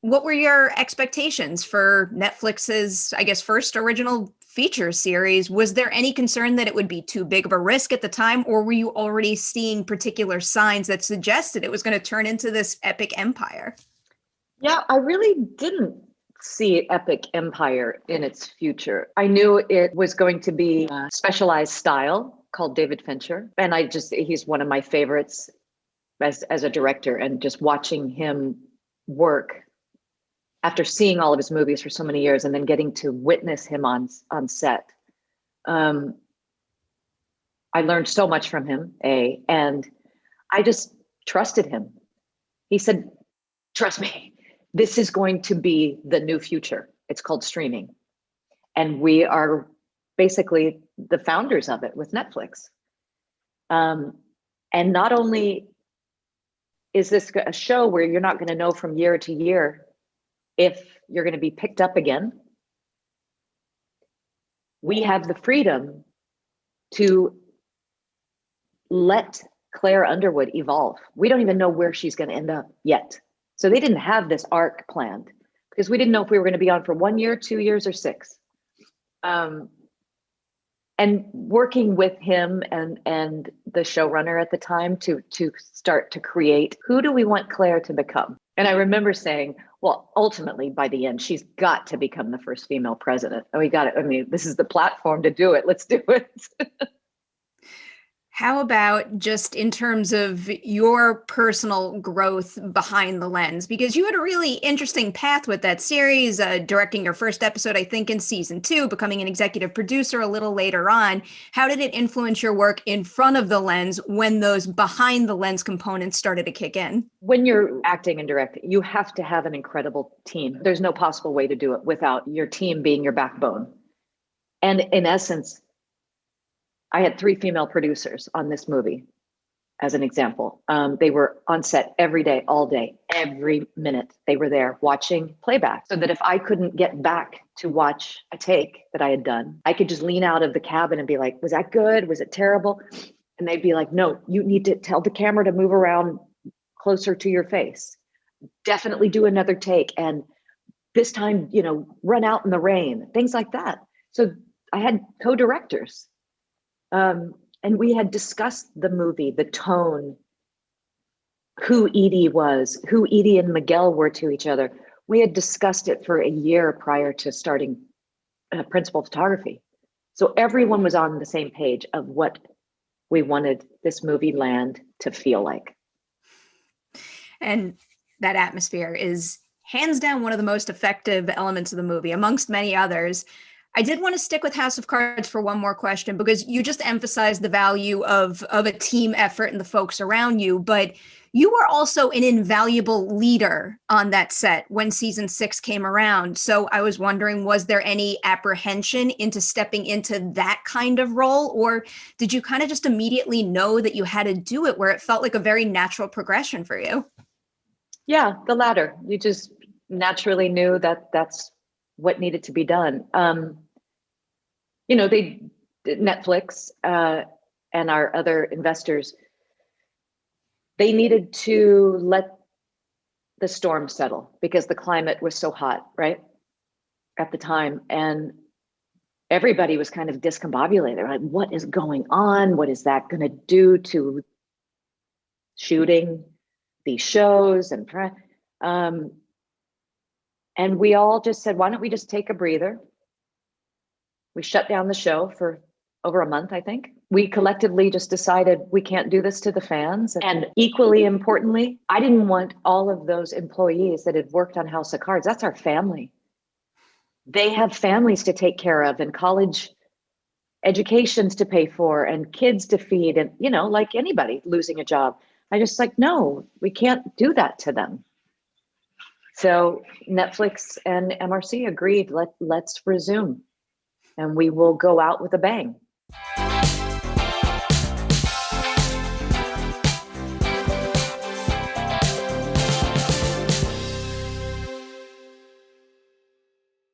what were your expectations for Netflix's, I guess, first original feature series? Was there any concern that it would be too big of a risk at the time, or were you already seeing particular signs that suggested it was going to turn into this epic empire? Yeah, I really didn't see epic empire in its future. I knew it was going to be a specialized style called David Fincher. And he's one of my favorites as a director, and just watching him work after seeing all of his movies for so many years and then getting to witness him on set. I learned so much from him, and I just trusted him. He said, trust me, this is going to be the new future. It's called streaming. And we are basically the founders of it with Netflix. And not only is this a show where you're not going to know from year to year if you're going to be picked up again, we have the freedom to let Claire Underwood evolve. We don't even know where she's going to end up yet. So they didn't have this arc planned because we didn't know if we were going to be on for 1 year, 2 years, or 6. And working with him and the showrunner at the time to start to create, who do we want Claire to become? And I remember saying, well, ultimately by the end, she's got to become the first female president. And we got it. I mean, this is the platform to do it. Let's do it. How about just in terms of your personal growth behind the lens? Because you had a really interesting path with that series, directing your first episode, I think, in season 2, becoming an executive producer a little later on. How did it influence your work in front of the lens when those behind the lens components started to kick in? When you're acting and directing, you have to have an incredible team. There's no possible way to do it without your team being your backbone. And in essence, I had 3 female producers on this movie, as an example. They were on set every day, all day, every minute. They were there watching playback, so that if I couldn't get back to watch a take that I had done, I could just lean out of the cabin and be like, was that good? Was it terrible? And they'd be like, no, you need to tell the camera to move around closer to your face. Definitely do another take. And this time, run out in the rain, things like that. So I had co-directors. And we had discussed the movie, the tone, who Edie was, who Edie and Miguel were to each other. We had discussed it for a year prior to starting principal photography. So everyone was on the same page of what we wanted this movie land to feel like. And that atmosphere is hands down one of the most effective elements of the movie, amongst many others. I did want to stick with House of Cards for one more question, because you just emphasized the value of a team effort and the folks around you, but you were also an invaluable leader on that set when season 6 came around. So I was wondering, was there any apprehension into stepping into that kind of role, or did you kind of just immediately know that you had to do it where it felt like a very natural progression for you? Yeah, the latter. You just naturally knew that that's what needed to be done. Netflix and our other investors, they needed to let the storm settle because the climate was so hot, right, at the time. And everybody was kind of discombobulated. They're like, what is going on? What is that going to do to shooting these shows? And we all just said, why don't we just take a breather? We shut down the show for over a month, I think. We collectively just decided we can't do this to the fans. And equally importantly, I didn't want all of those employees that had worked on House of Cards. That's our family. They have families to take care of and college educations to pay for and kids to feed. And, like anybody losing a job, I just no, we can't do that to them. So Netflix and MRC agreed, let's resume, and we will go out with a bang.